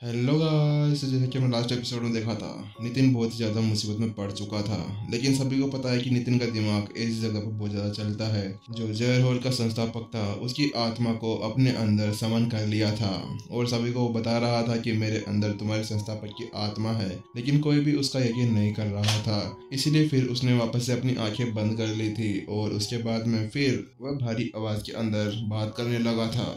Hello guys, जैसा कि हमने लास्ट एपिसोड में देखा था, नितिन बहुत ही ज़्यादा मुसीबत में पड़ चुका था। लेकिन सभी को पता है कि नितिन का दिमाग इस जगह पर बहुत ज़्यादा चलता है। जो जहर हॉल का संस्थापक था, उसकी आत्मा को अपने अंदर समन कर लिया था और सभी को वो बता रहा था कि मेरे अंदर तुम्हारे संस्थापक की आत्मा है। लेकिन कोई भी उसका यकीन नहीं कर रहा था, इसीलिए फिर उसने वापस से अपनी आंखें बंद कर ली थी और उसके बाद में फिर वह भारी आवाज़ के अंदर बात करने लगा था।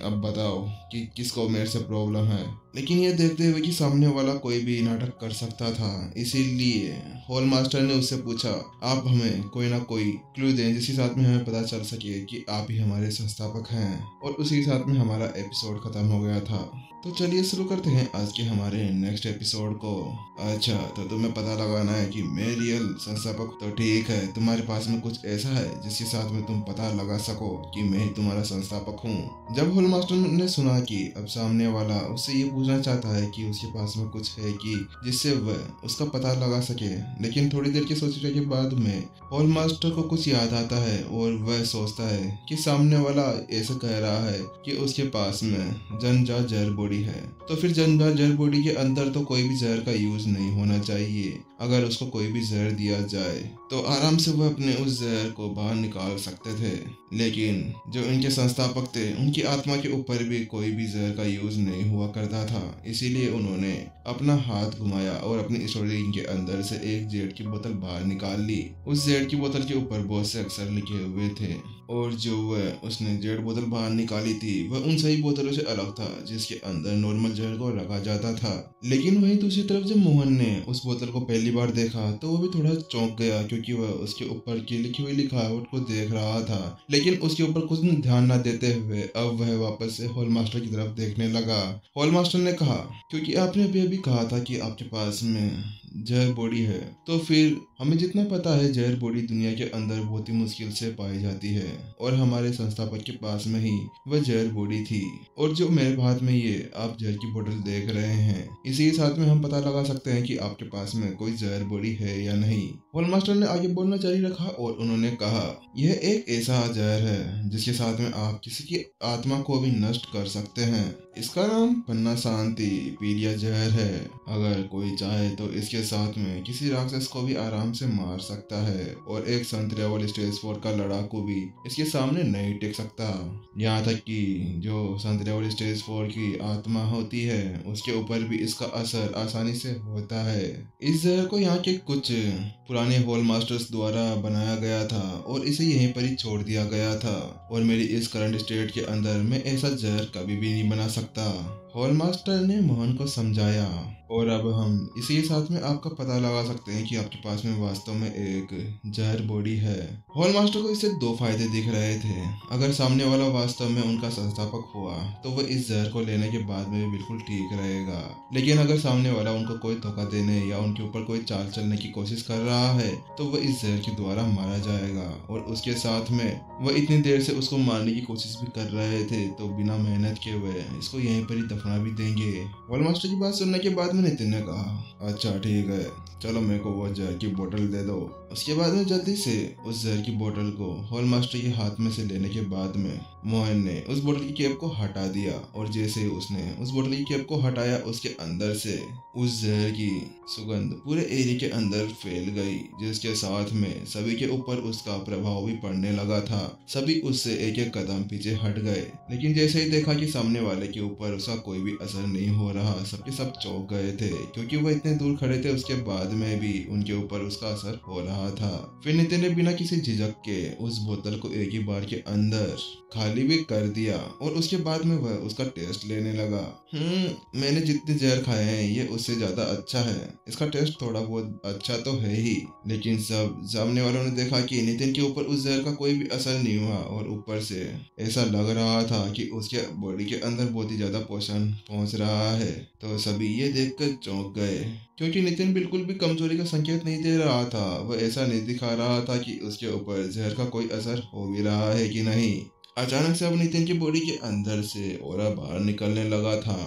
अब बताओ कि किसको मेरे से प्रॉब्लम है। लेकिन ये देखते हुए कि सामने वाला कोई भी नाटक कर सकता था, इसीलिए हॉल मास्टर ने उससे पूछा, आप हमें कोई ना कोई क्लू दें जिसके साथ में हमें पता चल सके कि आप ही हमारे संस्थापक हैं। और उसी के साथ में हमारा एपिसोड खत्म हो गया था। तो चलिए शुरू करते हैं आज के हमारे नेक्स्ट एपिसोड को। अच्छा, तो तुम्हें पता लगाना है कि मैं रियल संस्थापक, तो ठीक है, तुम्हारे पास में कुछ ऐसा है जिसके साथ में तुम पता लगा सको कि मैं ही तुम्हारा संस्थापक हूँ। जब हॉल मास्टर ने सुना कि अब सामने वाला उससे ये पूछना चाहता है कि उसके पास में कुछ है कि जिससे वह उसका पता लगा सके, लेकिन थोड़ी देर के सोचने के बाद में हॉल मास्टर को कुछ याद आता है और वह सोचता है कि सामने वाला ऐसा कह रहा है कि उसके पास में जनजा जहर बॉडी है, तो फिर जनजा जहर बॉडी के अंदर तो कोई भी जहर का यूज नहीं होना चाहिए। अगर उसको कोई भी जहर दिया जाए तो आराम से वह अपने उस जहर को बाहर निकाल सकते थे। लेकिन जो इनके संस्थापक थे, उनकी आत्मा के ऊपर भी कोई भी जहर का यूज नहीं हुआ करता था। इसीलिए उन्होंने अपना हाथ घुमाया और अपनी स्टोरी के अंदर से एक जेड की बोतल बाहर निकाल ली। उस जेड की बोतल के ऊपर बहुत से अक्षर लिखे हुए थे और जो वह उसने जेड बोतल बाहर निकाली थी वह उन सही बोतलों से अलग था जिसके अंदर नॉर्मल जहर को रखा जाता था। लेकिन वहीं दूसरी तरफ जब मोहन ने उस बोतल को पहली बार देखा तो वो भी थोड़ा चौंक गया, क्योंकि वह उसके ऊपर की लिखी हुई लिखावट को देख रहा था। लेकिन उसके ऊपर कुछ ध्यान न देते हुए अब वह वापस से हॉल मास्टर की तरफ देखने लगा। हॉल मास्टर ने कहा, क्योंकि आपने अभी अभी कहा था कि आपके पास में जहर बॉडी है, तो फिर हमें जितना पता है जहर बॉडी दुनिया के अंदर बहुत ही मुश्किल से पाई जाती है और हमारे संस्थापक के पास में ही वह जहर बॉडी थी। और जो मेरे हाथ में ये आप जहर की बोतल देख रहे हैं, इसी के साथ में हम पता लगा सकते हैं कि आपके पास में कोई जहर बॉडी है या नहीं। हॉल मास्टर ने आगे बोलना जारी रखा और उन्होंने कहा, यह एक ऐसा जहर है जिसके साथ में आप किसी की आत्मा को भी नष्ट कर सकते हैं। इसका नाम पन्ना शांति पीलिया जहर है। अगर कोई चाहे तो इसके साथ में किसी राक्षस को भी आराम से मार सकता है और एक संतरेवल स्टेज 4 का लड़ाकू भी इसके सामने नहीं टिक सकता। यहाँ तक कि जो संतरेवल स्टेज 4 की आत्मा होती है उसके ऊपर भी इसका असर आसानी से होता है। इस जहर को यहाँ के कुछ पुराने हॉल मास्टर्स द्वारा बनाया गया था और इसे यहीं पर ही छोड़ दिया गया था और मेरी इस करंट स्टेट के अंदर मैं ऐसा जहर कभी भी नहीं बना सकता। हॉल मास्टर ने मोहन को समझाया। और अब हम इसी के साथ में आपका पता लगा सकते हैं कि आपके पास में वास्तव में एक जहर बॉडी है। हॉल मास्टर को इससे दो फायदे दिख रहे थे। अगर सामने वाला वास्तव में उनका संस्थापक हुआ तो वह इस जहर को लेने के बाद में भी बिल्कुल ठीक रहेगा। लेकिन अगर सामने वाला उनको कोई धोखा देने या उनके ऊपर कोई चाल चलने की कोशिश कर रहा है तो वह इस जहर के द्वारा मारा जाएगा। और उसके साथ में वह इतनी देर से उसको मारने की कोशिश भी कर रहे थे, तो बिना मेहनत के वह इसको यहीं पर ही दफना भी देंगे। हॉल मास्टर की बात सुनने के बाद में नितिन ने कहा, अच्छा ठीक है, चलो मेरे को वो जहर की बोतल दे दो। उसके बाद में जल्दी से उस जहर की बोतल को हॉल मास्टर के हाथ में से लेने के बाद में मोहन ने उस बोतल की कैप को हटा दिया और जैसे ही उसने उस बोतल की कैप को हटाया उसके अंदर से उस जहर की सुगंध पूरे एरिया के अंदर फैल गई, जिसके साथ में सभी के ऊपर उसका प्रभाव भी पड़ने लगा था। सभी उससे एक एक कदम पीछे हट गए, लेकिन जैसे ही देखा कि सामने वाले के ऊपर उसका कोई भी असर नहीं हो रहा, सबके सब चौंक गए थे, क्योंकि वो इतने दूर खड़े थे। उसके बाद में भी उनके ऊपर उसका असर हो रहा था। फिर नितिन ने बिना किसी झिझक के उस बोतल को एक ही बार के अंदर खाली भी कर दिया और उसके बाद में वह उसका टेस्ट लेने लगा। मैंने जितने जहर खाए हैं ये उससे ज्यादा अच्छा है। इसका टेस्ट थोड़ा बहुत अच्छा तो है ही, लेकिन सब सामने वालों ने देखा कि नितिन के ऊपर उस जहर का कोई भी असर नहीं हुआ और ऊपर से ऐसा लग रहा था कि उसके बॉडी के अंदर बहुत ही ज्यादा पोषण पहुंच रहा है। तो सभी ये देखकर चौंक गए, क्योंकि नितिन बिल्कुल भी कमजोरी का संकेत नहीं दे रहा था। वह ऐसा नहीं दिखा रहा था कि उसके ऊपर जहर का कोई असर हो भी रहा है कि नहीं। अचानक से अब नितिन की बॉडी के अंदर से ऑरा बाहर निकलने लगा था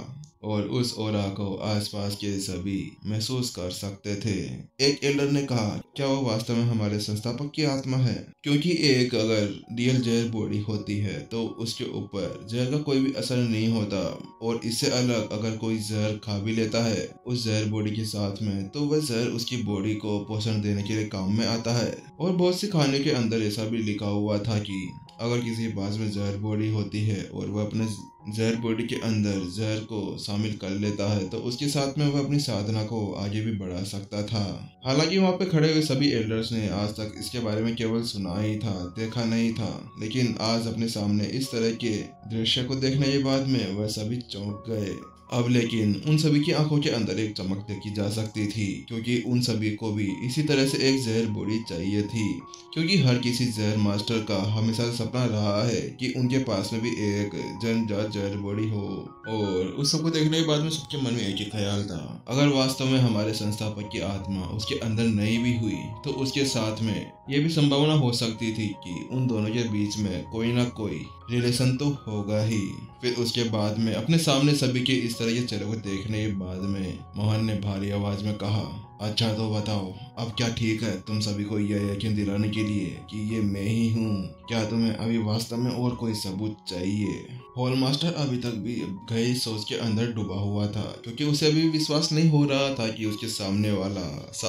और उस ओरा को आसपास के सभी महसूस कर सकते थे। एक एल्डर ने कहा, क्या वो वास्तव में हमारे संस्थापक की आत्मा है? क्योंकि एक अगर रियल जहर बॉडी होती है तो उसके ऊपर जहर का कोई भी असर नहीं होता, और इससे अलग अगर कोई जहर खा भी लेता है उस जहर बॉडी के साथ में, तो वह जहर उसकी बॉडी को पोषण देने के लिए काम में आता है। और बहुत सी खाने के अंदर ऐसा भी लिखा हुआ था कि अगर किसी के पास में जहर बॉडी होती है और वह अपने जहर बॉडी के अंदर जहर को शामिल कर लेता है तो उसके साथ में वह अपनी साधना को आगे भी बढ़ा सकता था। हालांकि वहाँ पे खड़े हुए सभी एल्डर्स ने आज तक इसके बारे में केवल सुना ही था, देखा नहीं था, लेकिन आज अपने सामने इस तरह के दृश्य को देखने के बाद में वह सभी चौंक गए। अब लेकिन उन सभी की आंखों के अंदर एक चमक देखी जा सकती थी, क्योंकि उन सभी को भी इसी तरह से एक जहर बॉडी चाहिए थी। क्योंकि हर किसी जहर मास्टर का हमेशा सपना रहा है कि उनके पास में भी एक जन्मजात जहर बॉडी हो। और उस सबको देखने के बाद में सबके मन में एक ही ख्याल था, अगर वास्तव में हमारे संस्थापक की आत्मा उसके अंदर नहीं भी हुई तो उसके साथ में ये भी संभावना हो सकती थी कि उन दोनों के बीच में कोई ना कोई रिलेशन तो होगा ही। फिर उसके बाद में अपने सामने सभी के इस तरह के चेहरे को देखने के बाद में मोहन ने भारी आवाज में कहा, अच्छा तो बताओ अब क्या ठीक है तुम सभी को यह यकीन दिलाने के लिए कि ये मैं ही हूँ? क्या तुम्हें अभी वास्तव में और कोई सबूत चाहिए? हॉल मास्टर अभी तक भी गहरी सोच के अंदर डूबा हुआ था, क्योंकि उसे अभी विश्वास नहीं हो रहा था कि उसके सामने वाला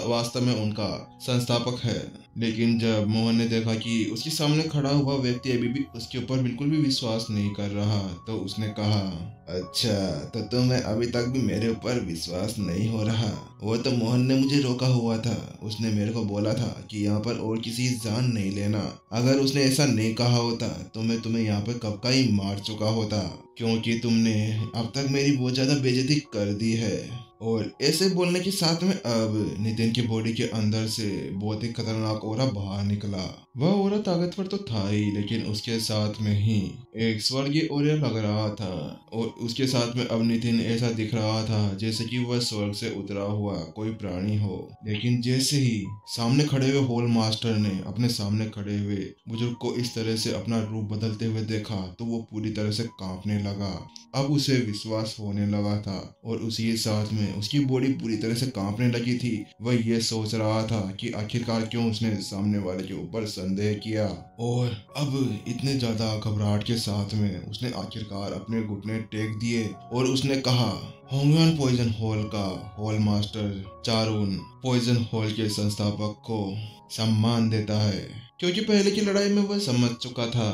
वास्तव में उनका संस्थापक है। लेकिन जब मोहन ने देखा कि उसके सामने खड़ा हुआ व्यक्ति अभी भी उसके ऊपर बिल्कुल भी विश्वास नहीं कर रहा, तो उसने कहा, अच्छा तो तुम्हें अभी तक भी मेरे ऊपर विश्वास नहीं हो रहा? वो तो मोहन ने मुझे रोका हुआ था, उसने मेरे को बोला था कि यहाँ पर और किसी की जान नहीं लेना। अगर उसने ऐसा नहीं कहा होता तो मैं तुम्हें यहाँ पर कब का ही मार चुका होता, क्योंकि तुमने अब तक मेरी बहुत ज्यादा बेइज्जती कर दी है। और ऐसे बोलने के साथ में अब नितिन की बॉडी के अंदर से बहुत ही खतरनाक ओरा बाहर निकला। वह ओरा ताकतवर तो था ही, लेकिन उसके साथ में ही एक स्वर्गीय ओरा लग रहा था। और उसके साथ में अब नितिन ऐसा दिख रहा था जैसे कि वह स्वर्ग से उतरा हुआ कोई प्राणी हो। लेकिन जैसे ही सामने खड़े हुए हॉल मास्टर ने अपने सामने खड़े हुए बुजुर्ग को इस तरह से अपना रूप बदलते हुए देखा तो वो पूरी तरह से कांपने लगा। अब उसे विश्वास होने लगा था, और उसी के साथ में उसकी बॉडी पूरी तरह से कांपने लगी थी। वह ये सोच रहा था कि आखिरकार क्यों उसने सामने वाले के ऊपर संदेह किया। और अब इतने ज्यादा घबराहट के साथ में उसने आखिरकार अपने घुटने टेक दिए और उसने कहा, होंगयुन पॉइजन हॉल का हॉल मास्टर चारुन पॉइजन हॉल के संस्थापक को सम्मान देता है, क्योंकि पहले की लड़ाई में वह समझ चुका था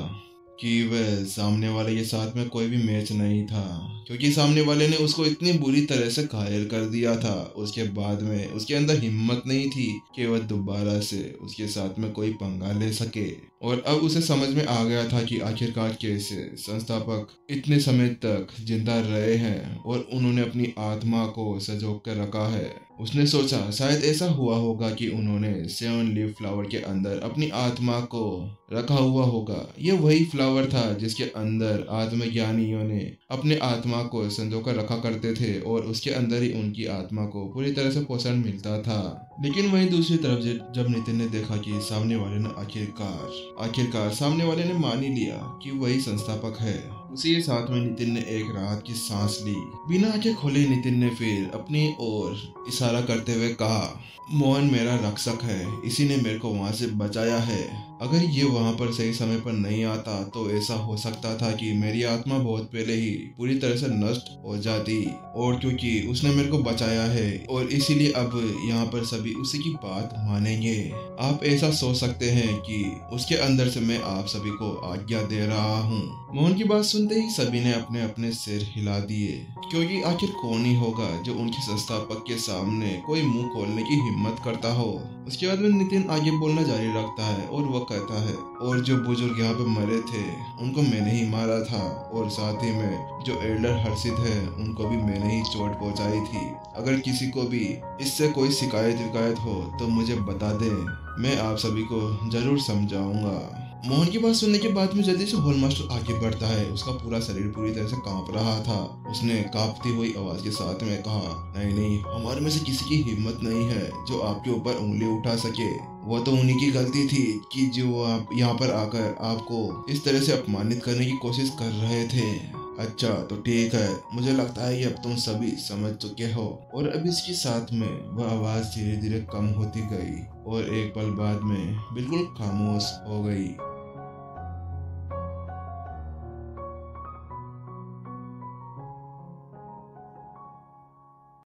कि वह सामने वाले के साथ में कोई भी मैच नहीं था, क्योंकि सामने वाले ने उसको इतनी बुरी तरह से घायल कर दिया था। उसके बाद में उसके अंदर हिम्मत नहीं थी कि वह दोबारा से उसके साथ में कोई पंगा ले सके। और अब उसे समझ में आ गया था कि आखिरकार कैसे संस्थापक इतने समय तक जिंदा रहे हैं और उन्होंने अपनी आत्मा को संजो कर रखा है। उसने सोचा शायद ऐसा हुआ होगा कि उन्होंने 7 लीफ फ्लावर के अंदर अपनी आत्मा को रखा हुआ होगा। ये वही फ्लावर था जिसके अंदर आत्मज्ञानियों ने अपने आत्मा को संजो कर रखा करते थे, और उसके अंदर ही उनकी आत्मा को पूरी तरह से पोषण मिलता था। लेकिन वहीं दूसरी तरफ जब नितिन ने देखा कि सामने वाले ने आखिरकार सामने वाले ने मान ही लिया कि वही संस्थापक है, उसी के साथ में नितिन ने एक राहत की सांस ली। बिना आंखें खोले नितिन ने फिर अपनी ओर इशारा करते हुए कहा, मोहन मेरा रक्षक है, इसी ने मेरे को वहां से बचाया है। अगर ये वहां पर सही समय पर नहीं आता तो ऐसा हो सकता था कि मेरी आत्मा बहुत पहले ही पूरी तरह से नष्ट हो जाती, और क्योंकि उसने मेरे को बचाया है और इसीलिए अब यहाँ पर सभी उसी की बात मानेंगे। आप ऐसा सोच सकते हैं कि उसके अंदर से मैं आप सभी को आज्ञा दे रहा हूँ। मोहन की बात सुनते ही सभी ने अपने अपने सिर हिला दिए, क्योंकि आखिर कौन ही होगा जो उनके संस्थापक के सामने कोई मुंह खोलने की हिम्मत करता हो। उसके बाद में नितिन आगे बोलना जारी रखता है और वह कहता है, और जो बुजुर्ग यहाँ पे मरे थे उनको मैंने ही मारा था, और साथ ही में जो एल्डर हर्षित है उनको भी मैंने ही चोट पहुंचाई थी। अगर किसी को भी इससे कोई शिकायत हो तो मुझे बता दे, मैं आप सभी को जरूर समझाऊंगा। मोहन की बात सुनने के बाद में जल्दी से हॉल मास्टर आगे बढ़ता है। उसका पूरा शरीर पूरी तरह से कांप रहा था। उसने कांपती हुई आवाज के साथ में कहा, नहीं, हमारे में से किसी की हिम्मत नहीं है जो आपके ऊपर उंगली उठा सके। वो तो उन्हीं की गलती थी कि जो आप यहाँ पर आकर आपको इस तरह से अपमानित करने की कोशिश कर रहे थे। अच्छा तो ठीक है, मुझे लगता है कि अब तुम सभी समझ चुके हो। और अब इसके साथ में वह आवाज धीरे धीरे कम होती गई और एक पल बाद में बिल्कुल खामोश हो गई।